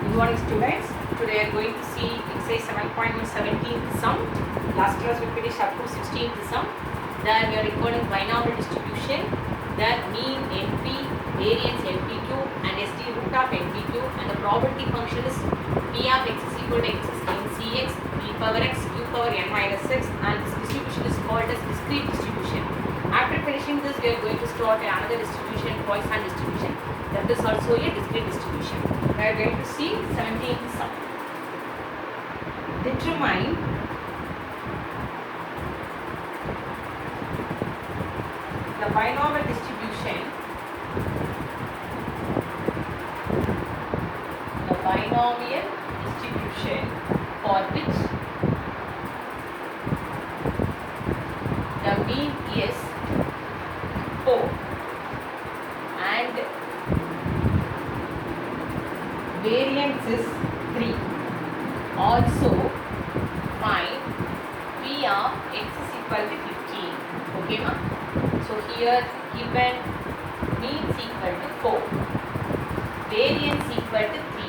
Good morning students. Today we are going to see exercise 7.1 17th sum. Last class we finished up to 16th sum. There we are recording binomial distribution. There mean NP, variance NPQ and SD root of NPQ, and the probability function is P of x is equal to x is NCx, P power x, Q power n minus x, and this distribution is called as discrete distribution. After finishing this, we are going to start another distribution, Poisson distribution. That is also a discrete distribution. We are going to see 17th sum. Determine the binomial distribution. The binomial distribution for which the mean is 4 and variance is 3. Also find P of x is equal to 15. Okay, ma? So here given mean is equal to 4, variance equal to 3.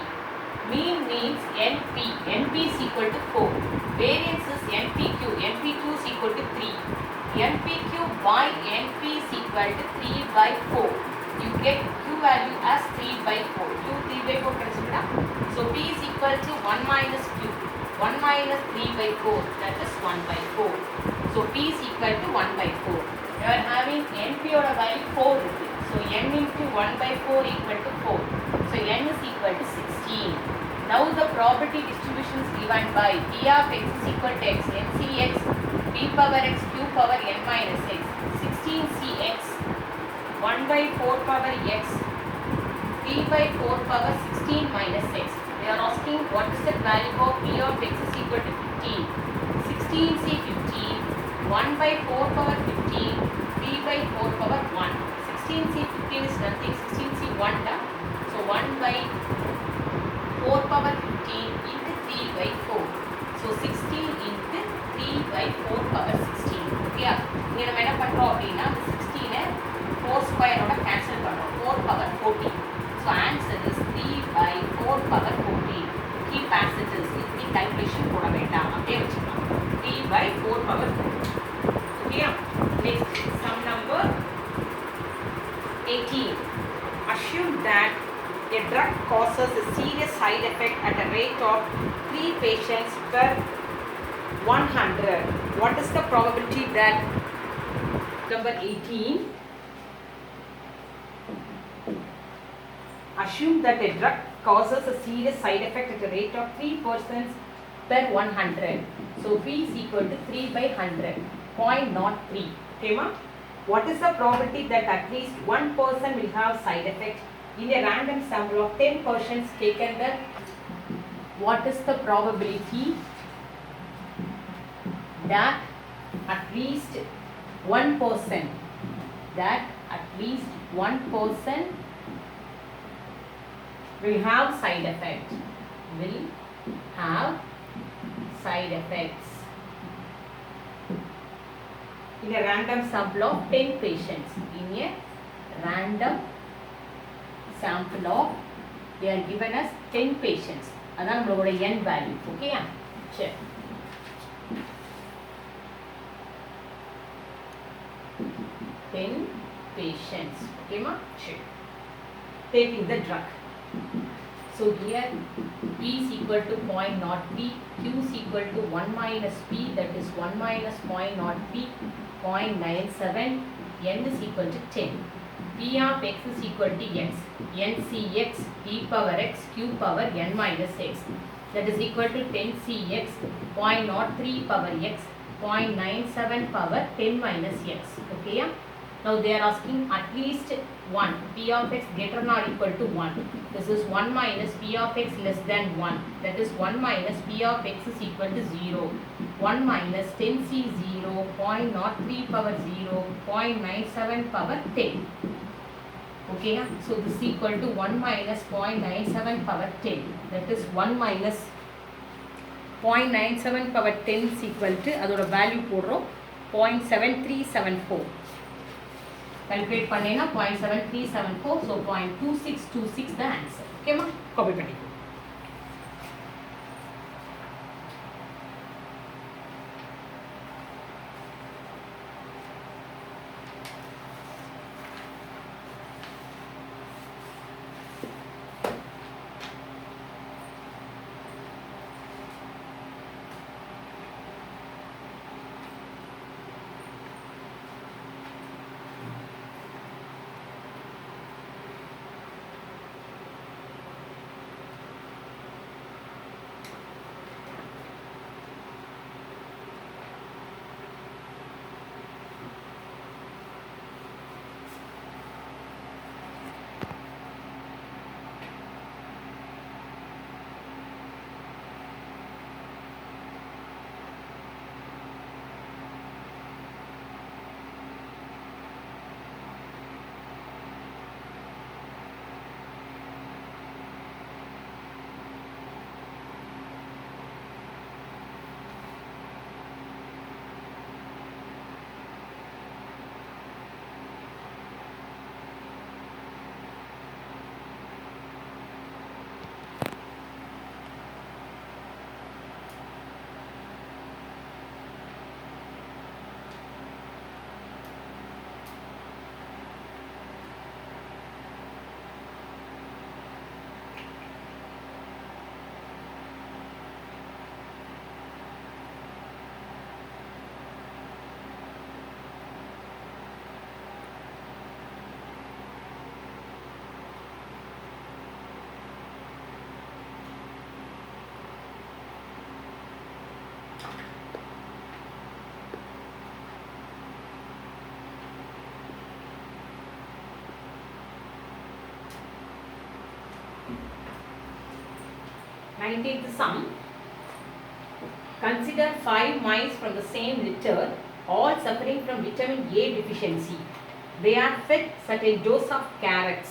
Mean means NP. NP is equal to 4. Variance is NPQ. NPQ is equal to 3. NPQ by NP is equal to 3 by 4. You get Q value as 3 by 4. Q 3 by 4 consider. So P is equal to 1 minus Q. 1 minus 3 by 4, that is 1 by 4. So P is equal to 1 by 4. You are having NP or a value 4. So N into 1 by 4 equal to 4. So N is equal to 16. Now the probability distribution is given by P of x is equal to x, NCx, P power x, Q power n minus x, 16cx, 1 by 4 power x, P by 4 power 16 minus x. They are asking what is the value of P of x is equal to 15. 16c 15, 1 by 4 power 15, P by 4 power 1. 16c 15 is nothing, 16c 1 da. So 1 by 4 power 15 into 3 by 4. So 16 into 3 by 4 power 16. Okay, இங்க நம்ம என்ன பண்றோம் அப்படினா 16 4 square ஓட cancel பண்றோம். 4 power 14. So answer is 3 by 4 power 14. Keep as it is. இப்படி calculation போட வேண்டாம். அப்படியே வெச்சுக்கலாம். 3 by 4 power 14. Okay, next sum number 18. Assume that a drug causes a serious side effect at a rate of 3 patients per 100. What is the probability that number 18? Assume that a drug causes a serious side effect at a rate of 3 persons per 100. So P is equal to 3 by 100, 0.03. Okay, ma? What is the probability that at least one person will have side effect in a random sample of 10 persons taken? That what is the probability that at least one person will have side effect, in a random sample of 10 patients. In a random sample of, they are given as 10 patients. அதான் நம்மளோட n value. Okay, சரி. Ten patients. Okay, ma? Sure. Taking the drug. So here P is equal to 0.03, Q is equal to 1 minus P, that is 1 minus 0.03, 0.97, N is equal to 10. P of x is equal to x, NCx, P power x, Q power n minus x, that is equal to 10cx, 0.03 power x, 0.97 power 10 minus x. Okay, yeah? Now they are asking at least 1. P of x greater than or equal to 1. This is 1 minus P of x less than 1. That is 1 minus P of x is equal to 0. 1 minus 10c 0, 0.03 power 0, 0.97 power 10. Okay, so this is equal to 1 minus 0.97 power 10. That is 1 minus 0.97 power 10 is equal to, அதோட value போடுறோம் 0.7374. Calculate பண்ணேன்னா 0.7374, so 0.2626 the answer. Okay, ma? Copy பண்ணிக்கோ. 19th sum. Consider 5 mice from the same litter, all suffering from vitamin A deficiency. They are fed certain dose of carrots.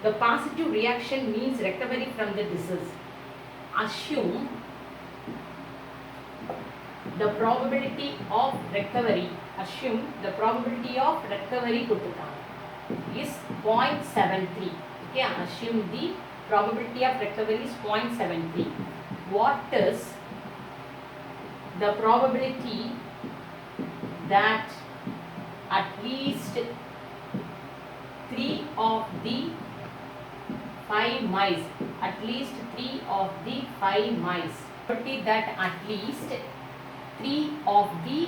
The positive reaction means recovery from the disease. Assume the probability of recovery. Assume the probability of recovery is 0.73. Okay, assume the probability of recovery is 0.73. What is the probability that at least 3 of the 5 mice, at least 3 of the 5 mice, probability that at least 3 of the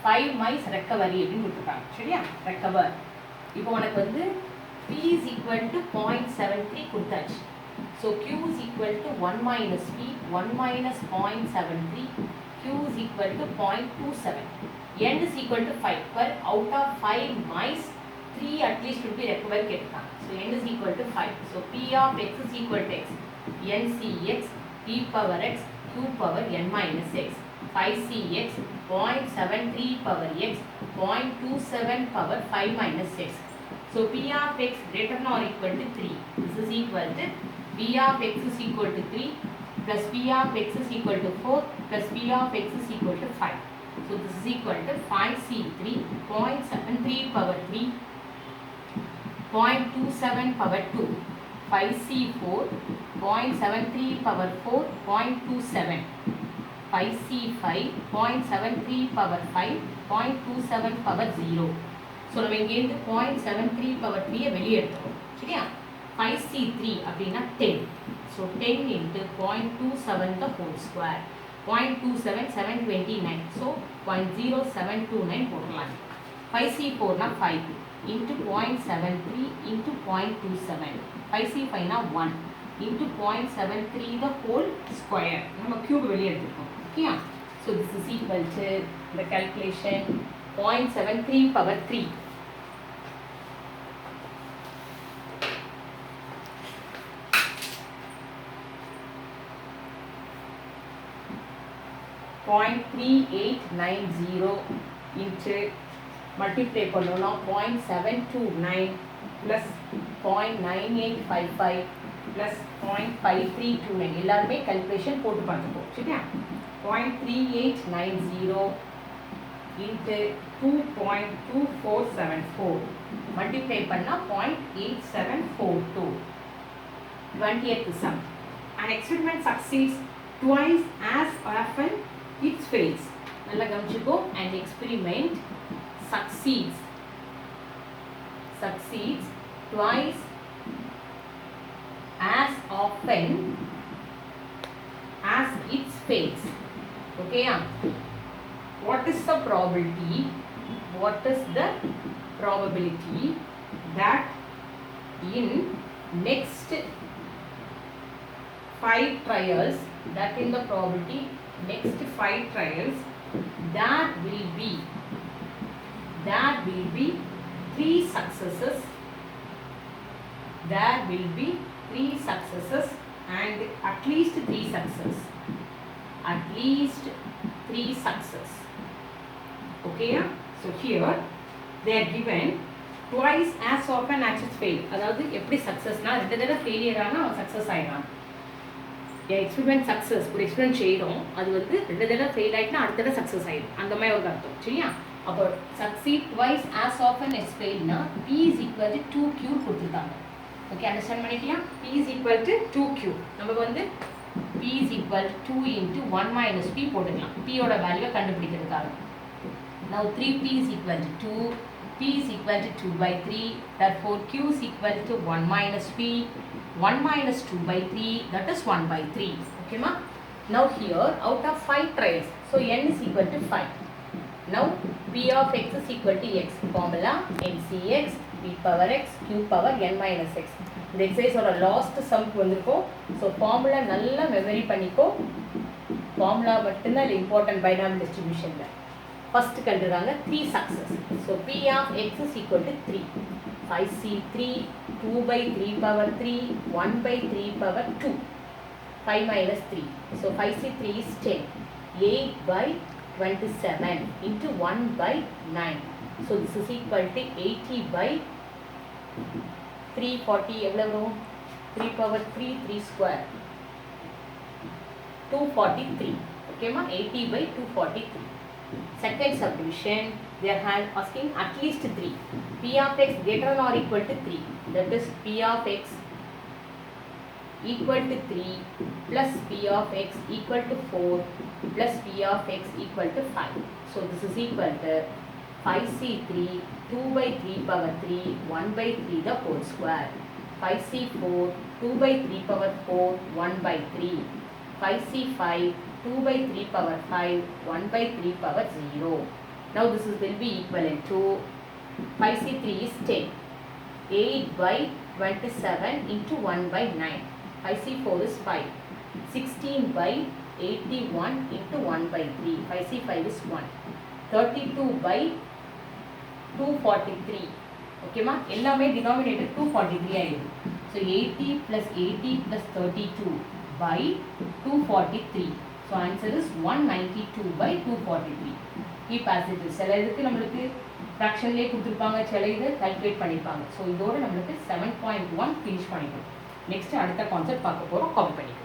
5 mice recovery அப்படின்னு கொடுத்துருக்காங்க. சரியா, recover. இப்போ உனக்கு வந்து P is equal to 0.73 கொடுத்தாச்சு. So Q is equal to 1 minus P, 1 minus 0.73, Q is equal to 0.27. N is equal to 5. Per out of 5 mice, 3 at least should be recovered கேட்காங்க. So N is equal to 5. So P of X is equal to X. NCX, P power X, Q power N minus X. 5CX, 0.73 power X, 0.27 power 5 minus X. So P of X greater than or equal to 3. This is equal to P of X is equal to 3 plus P of X is equal to 4 plus P of X is equal to 5. So this is equal to 5C3, 0.73 power 3, 0.27 power 2. 5C4, 0.73 power 4, 0.27. 5C5, 0.73 power 5, 0.27 power 0. So நம்ம இங்கே இருந்து 0.73 power 3 வெளியே எடுத்துக்கோம். சரியா, 5C3 அப்படின்னா 10. So 10 into 0.27 the whole square. 0.27, 729. So 0.0729 போடலாம். 5C4 னா 5 into 0.73 into 0.27. 5C5 னா 1 into 0.73 the whole square. நம்ம cube வெளியே எடுத்துக்கோம். ஓகேயா, so this is equal to the calculation 0.73 power 3. 0.3890 into multiply பண்ணோம்னா 0.729 plus 0.9855 plus 0.5329 எல்லாருமே calculation போட்டு பார்த்துக்கோம். சரியா, 0.3890 into 2.2474 multiply பண்ணா 0.8742. 20th sum. An experiment succeeds twice as often it fails. நல்லா கவனிச்சுக்கோ. An experiment succeeds twice as often as it fails. Okay, what is the probability that in next 5 trials, that in the probability next 5 trials there will be 3 successes, and at least 3 success. Okay, so here they are given twice as often as it fail. அதாவது எப்படி சக்சஸ்னா ரெண்டு தடவை failure ஆனா அவன் success ஆயிடுறான். Experiment success ஒரு experiment செய்கிறோம், அது வந்து ரெண்டு தடவை ஃபெயில் ஆகிட்டுனா அடுத்த தடவை சக்ஸஸ் ஆகிடும். அந்த மாதிரி ஒரு அர்த்தம். சரியா, அப்போ succeed twice as often as ஃபெயில்னா P is equal to 2Q கொடுத்துருக்காங்க. ஓகே, அண்டர்ஸ்டாண்ட் பண்ணிட்டியா? P is equal to 2Q. நமக்கு வந்து P is equal to 2 into 1 minus P போட்டுக்கலாம் P-யோட வேல்யூவை கண்டுபிடிக்கிறதுக்காக. Now 3P is equal to 2, P is equal to 2 by 3, therefore Q is equal to 1 minus P, 1 minus 2 by 3, that is 1 by 3. Okay ma? Now here out of 5 trials, so N is equal to 5. Now P of X is equal to X. Formula NCX, P power X, Q power N minus X. இந்த எக்ஸசைஸோட last சம்க்கு வந்திருக்கோம். So formula நல்லா memory பண்ணிக்கோ. Formula மட்டும்தான் இல்லை important binomial டிஸ்ட்ரிபியூஷனில். First கண்டுறாங்க 3 success. So P of X is equal to 3. 5C3, 2 by 3 power 3, 1 by 3 power 2. 5 minus 3. So 5C3 is 10. 8 by 27 into 1 by 9. So this is equal to 80 by 340. எவ்வளவு வரும்? 3 power 3, 3 square. 243. Okay ma? 80 by 243. Second subdivision, they are asking at least 3. P of x greater than or equal to 3. That is P of x equal to 3 plus P of x equal to 4 plus P of x equal to 5. So this is equal to 5C3 2 by 3 power 3 1 by 3 the whole square. 5C4 2 by 3 power 4 1 by 3. 5C5 2 by 3 power 5 1 by 3 power 0. Now this is will be equivalent to 5C3 is 10. 8 by 27 into 1 by 9. 5C4 is 5. 16 by 81 into 1 by 3. 5C5 is 1. 32 by 243. Okay ma? எல்லாமே denominator 243 ஆயிடுது. So 80 plus 80 plus 32 by 243. So answer is 192 by 243. Keep as it is. சில இதுக்கு நம்மளுக்கு ஃப்ராக்ஷன்லேயே கொடுத்துருப்பாங்க, சில இதை calculate பண்ணியிருப்பாங்க. So இதோட நம்மளுக்கு 7.1 ஃபினிஷ் பண்ணிக்கணும். நெக்ஸ்ட் அடுத்த கான்செப்ட் பார்க்க போகிறோம். காப்பி பண்ணிக்கணும்.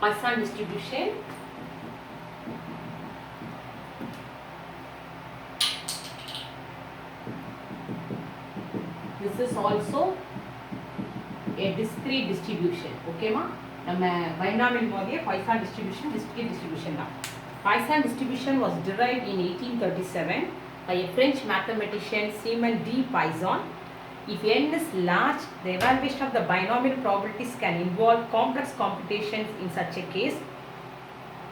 Poisson distribution. This is also a discrete distribution. Okay ma? நம்ம binomial மாதிரியே Poisson distribution discrete distribution தான். Poisson distribution was derived in 1837 by a French mathematician Simon de Poisson. If n is large, the evaluation of the binomial probabilities can involve complex computations. In such a case,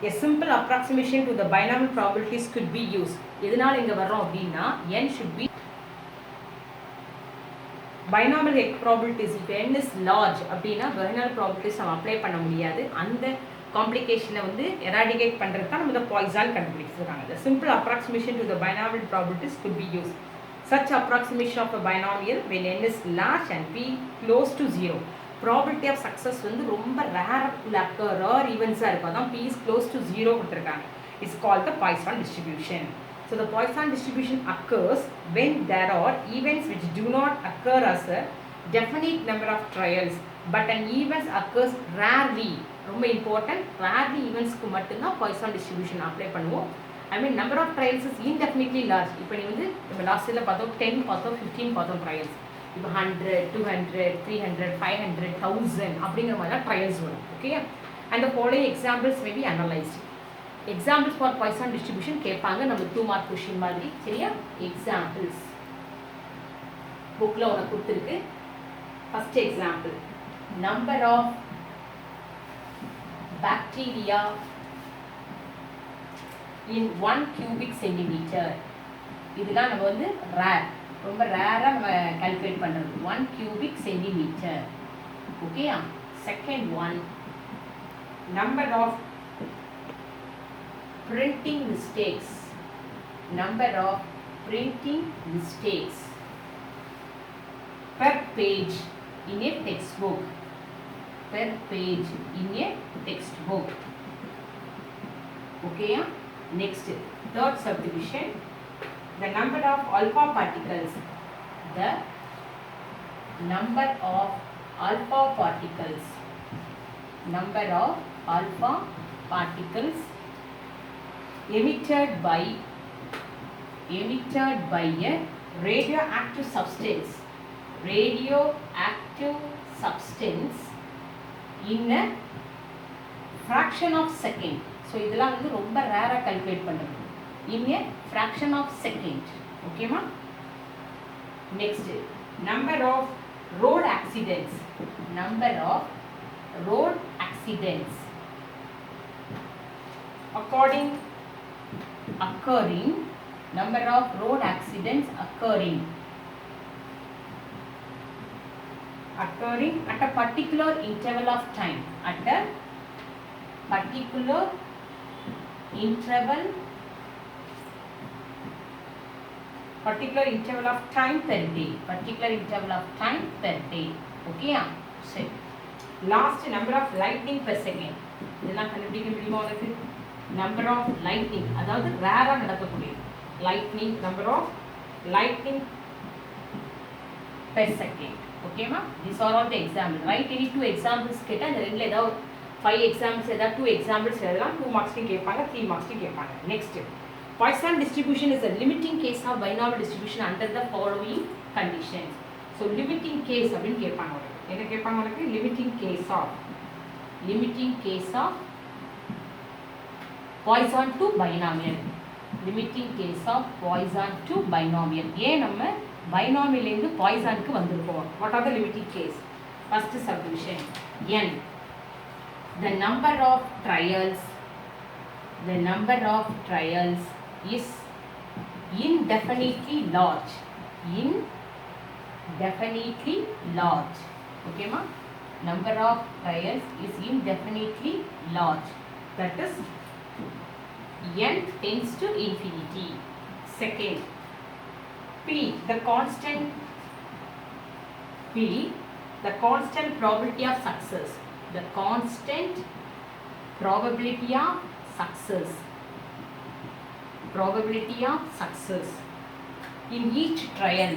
a simple approximation to the binomial probabilities could be used. எதனால் இங்க வரோம் அப்படின்னா n should be binomial probabilities. If n is large அப்படின்னா binomial probabilities நம்ம apply பண்ண முடியாது. அந்த காம்ப்ளிகேஷனை வந்து எராடிகேட் பண்ணுறது தான் நம்ம இந்த பாய்சான் கண்டுபிடிச்சிருக்காங்க. The simple approximation to the binomial probabilities could be used. Such approximation of a binomial when n is large and p close to 0. Probability of success வந்து ரொம்ப rare events-ஆ இருக்கும். அதான் p is close to 0 கொடுத்துருக்காங்க. It's called the Poisson distribution. So the Poisson distribution occurs when there are events which do not occur as a definite number of trials, but an event occurs rarely. ரொம்ப important, rarely eventsக்கு மட்டும்தான் Poisson distribution apply பண்ணுவோம். I mean number of trials is indefinitely large. இப்போ நீ வந்து நம்ம last இயர்ல பார்த்தோம் 10 பார்த்தோம் 15 பார்த்தோம் trials. இப்போ 100, 200, 300, 500, 1000 அப்படிங்கிற மாதிரி தான் ட்ரையல்ஸ் வரும். Okay, and the following examples may be analyzed. Examples for Poisson distribution கேட்பாங்க நம்ம 2 மார்க் கொஸ்டின் மாதிரி. சரியா? எக்ஸாம்பிள்ஸ் புக்கில் உனக்கு கொடுத்துருக்கு. First example, number of bacteria in 1 cubic centimeter. இதெல்லாம் நம்ம வந்து ரேர், ரொம்ப ரேராக நம்ம கால்குலேட் பண்ணுறது. 1 cubic centimeter. ஓகேயா? Second one, number of printing mistakes. Number of printing mistakes per page in a textbook. Per page in a textbook. Okay. Next, third subdivision, the number of alpha particles. The number of alpha particles. Number of alpha particles emitted by a radioactive substance. Radioactive substance in a fraction of second. So இதெல்லாம் வந்து ரொம்ப ரேரா calculate பண்ணுறது. In a fraction of second. ஓகேமா? Next, number of road accidents. Number of road accidents occurring, number of road accidents occurring at a particular interval of time. At a particular interval of time per day. Particular interval of time per day. Okay? So, last, number of lightning per second. இதெல்லாம் கண்டுபிடிக்க முடியுமா உனக்கு? Number of lightning, அதாவது ரேராக நடக்கக்கூடிய lightning, number of lightning per second. ஓகேமா? This are all the example. Right any 2 examples கேட்டால் இந்த ரெண்டில் ஏதாவது 5 எக்ஸாம்பிள்ஸ், ஏதாவது 2 எக்ஸாம்பிள்ஸ் எழுதலாம். 2 மார்க்ஸ்லையும் கேட்பாங்க, 3 மார்க்ஸ்லையும் கேட்பாங்க. Next, Poisson distribution is a limiting case of binomial distribution under the following conditions. So limiting case அப்படின்னு கேட்பாங்க உனக்கு. என்ன கேட்பாங்க உனக்கு? limiting case of Poisson to binomial. Limiting case of Poisson to binomial. ஏன் நம்ம binomialலேருந்து Poissonக்கு வந்திருக்கோம்? What are the limiting case? First subdivision, n. The number of trials is indefinitely large. Okay ma? Number of trials is indefinitely large. That is n tends to infinity. Second, p, the constant probability of success. The constant probability of success in each trial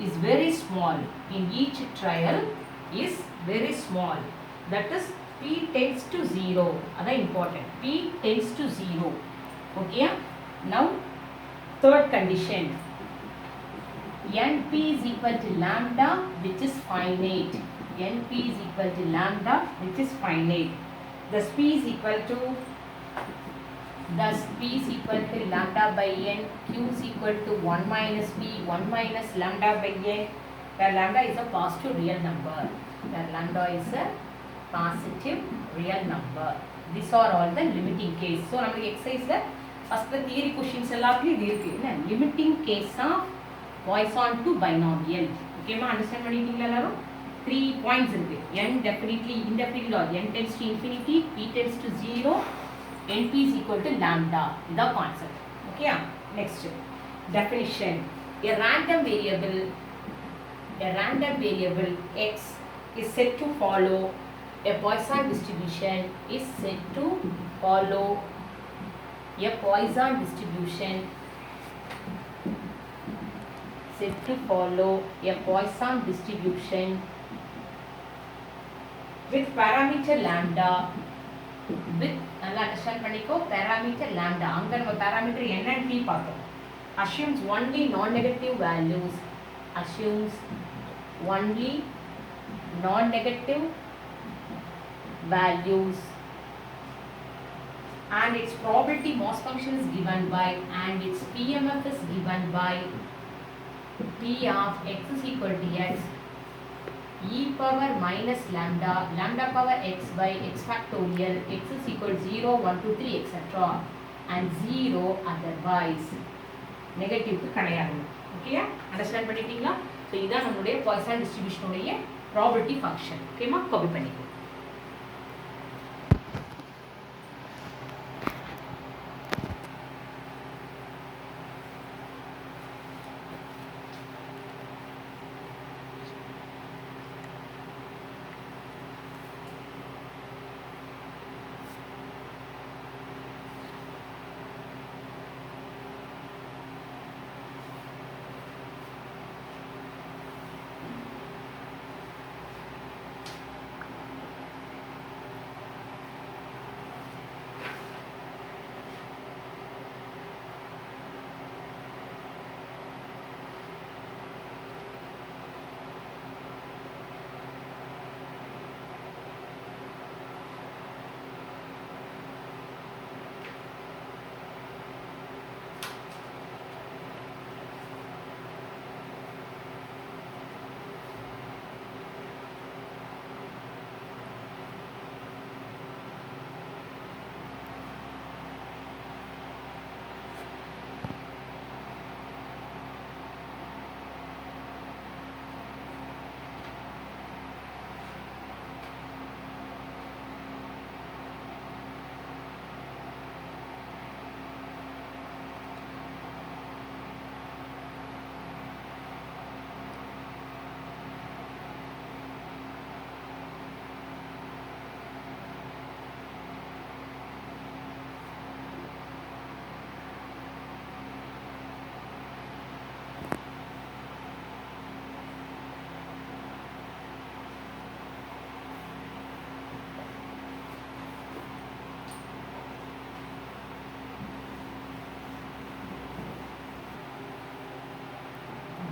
is very small. That is p tends to 0. That is important. P tends to 0. Okay. Now third condition, np is equal to lambda, which is finite. Np is equal to lambda, which is finite. Thus p is equal to lambda by n. Q is equal to 1 minus p, 1 minus lambda by n. where lambda is a positive real number, where lambda is a positive real number. These are all the limiting case. So நம்மளுக்கு exercise first the theory questions எல்லாத்துலயும் இது இருக்கு என்ன limiting case of Poisson to binomial. ஓகேமா understand பண்ணிட்டீங்களா எல்லாரும்? 3 points இருக்கு. n definitely indefinitely or n tends to infinity, p tends to 0, np is equal to lambda. This is concept. Okay? Next definition. A random variable x is said to follow a Poisson distribution is said to follow a Poisson distribution said to follow a Poisson distribution with parameter lambda with understand பண்ணிக்கோ parameter lambda அங்க நம்ம parameter n and p பார்த்தோம் assumes only non-negative values assumes only non-negative values and its probability mass function is given by and its PMF is given by P of x is equal to x e power minus lambda lambda power x by x factorial x is equal to 0 1 2 3 etc and 0 otherwise negative கிடையாது ஓகேயா understand பண்ணிட்டீங்களா so இதான் நம்மளுடைய Poisson distribution உடைய probability function ஓகேமா copy பண்ணிக்கோ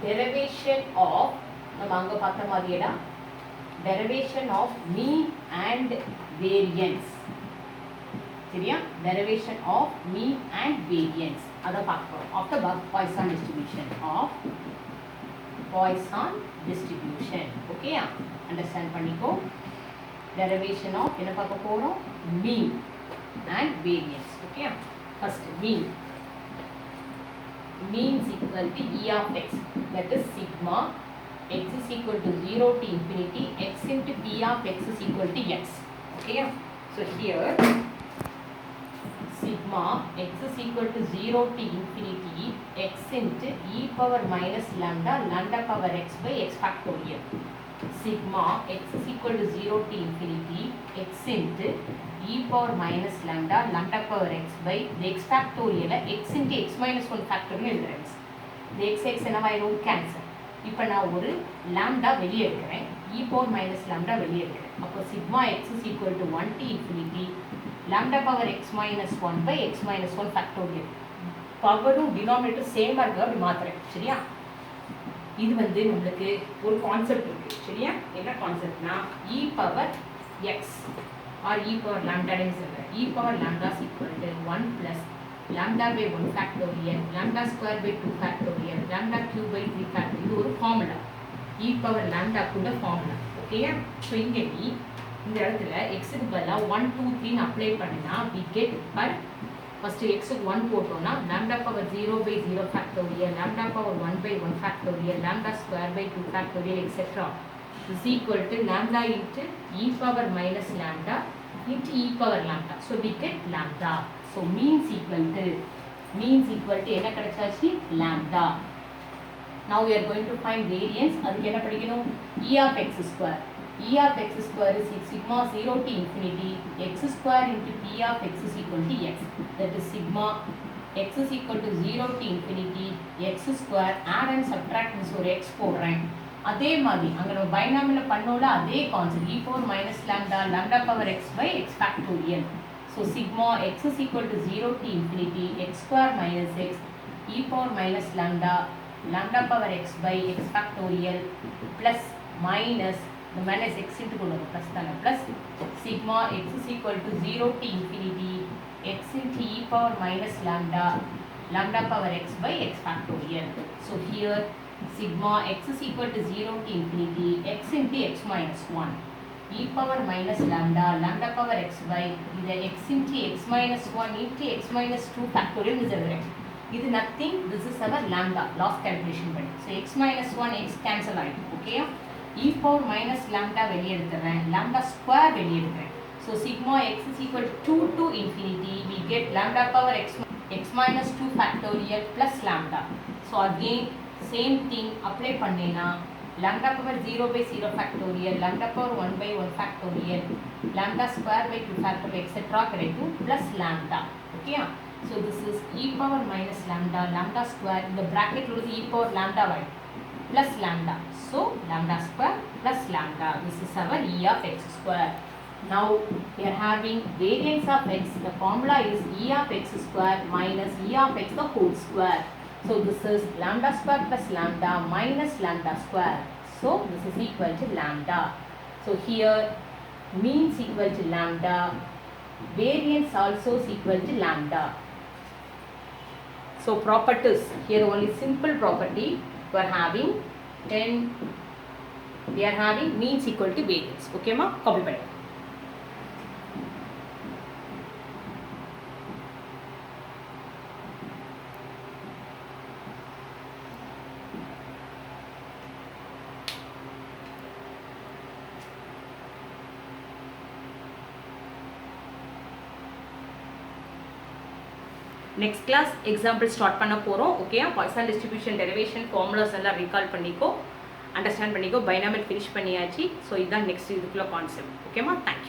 derivation of நம்ம அங்க பார்த்த மாதிரியேடா derivation of mean and variance சரியா derivation of mean and variance அத பார்ப்போம் of the Poisson distribution ஓகேயா அண்டர்ஸ்டாண்ட் பண்ணிக்கோ derivation of என்ன பார்க்க போறோம் mean and variance ஓகேயா first mean is equal to E of x that is sigma x is equal to 0 to infinity x into P of x is equal to x okay so here sigma x is equal to 0 to infinity x into e power minus lambda lambda power x by x factorial sigma x is equal to 0 to infinity x into e power minus lambda lambda power x by the x factorial x into x minus 1 factorial எழுதுறேன் the x என்னவாயிரும் cancel இப்போ நான் ஒரு lambda வெளியே எடுக்கிறேன் e power minus lambda வெளியே எடுக்கிறேன் அப்போ sigma x is equal to 1 to infinity lambda power x minus 1 by x minus 1 factorial பவரும் denominator சேமா இருக்கு அப்படி மாத்துறேன் சரியா இது வந்து உங்களுக்கு ஒரு கான்செப்ட் இருக்கு சரியா என்ன கான்செப்ட்னா e power x or e power lambda னு சொல்றேன் e power lambda is equal to 1 plus lambda by 1 factorial lambda square by 2 factorial lambda cube by 3 factorial இது ஒரு ஃபார்முலா e power lambda கூட ஃபார்முலா ஓகேயா. So இங்கே இந்த இடத்துல எக்ஸுக்கு பதிலாக 1 2 3 அப்ளை பண்ணினா we get but ஃபஸ்ட்டு எக்ஸுக்கு 1 போட்டோம்னா lambda power 0 by 0 factorial, lambda power 1 by 1 factorial, lambda square by 2 factorial etc. is equal to lambda into e power minus lambda into e power lambda. So we get lambda. So means equal to என்ன கிடைச்சாச்சு lambda. Now we are going to find variance. அதுக்கு என்ன படிக்கணும் e of x square. E of x square is sigma 0 to infinity x square into p of x is equal to x. That is sigma x is equal to 0 to infinity x square. Add and subtract this ஒரு x போடுறேன். அதே மாதிரி அங்கே நம்ம பைனாமியில் பண்ணோட அதே concept e power minus lambda lambda power x by x factorial. So sigma x is equal to 0 to infinity x square minus x e power minus lambda lambda power x by x factorial plus minus the minus x into plus plus sigma x is equal to 0 to infinity x into e power minus lambda lambda power x by x factorial. So here sigma x is equal to 0 to infinity x into x minus 1 e power minus lambda lambda power x by the x into x minus 1 into x minus 2 factorial is everything. This is nothing, this is our lambda, last calculation body. So x minus 1 x cancel ஆயிடும் okay. e power minus lambda வெளியே எடுத்துறேன், lambda square வெளியே எடுக்கிறேன். So sigma x is equal to 2 to infinity, we get lambda power x minus 2 factorial plus lambda. So again same thing apply பண்ணேனா lambda power 0 by 0 factorial, lambda power 1 by 1 factorial, lambda square by 2 factorial etc. கிடைக்கும் plus lambda okay. So this is e power minus lambda lambda square in the bracket will be e power lambda y plus lambda. So lambda square plus lambda. This is our e of x square. Now we are having variance of x. The formula is e of x square minus e of x the whole square. So this is lambda square plus lambda minus lambda square. So this is equal to lambda. So here means equal to lambda. Variance also is equal to lambda. So properties here only simple property we are having, then we are having means equal to variance okay ma. Copy பண்ணு. Next class example start பண்ண போறோம் okay. Poisson distribution derivation formulas எல்லாம் recall பண்ணிக்கோ, understand பண்ணிக்கோ, binomial finish பண்ணியாச்சு. So இதுதான் next இதுக்குள்ள concept ஓகேமா. தேங்க்யூ.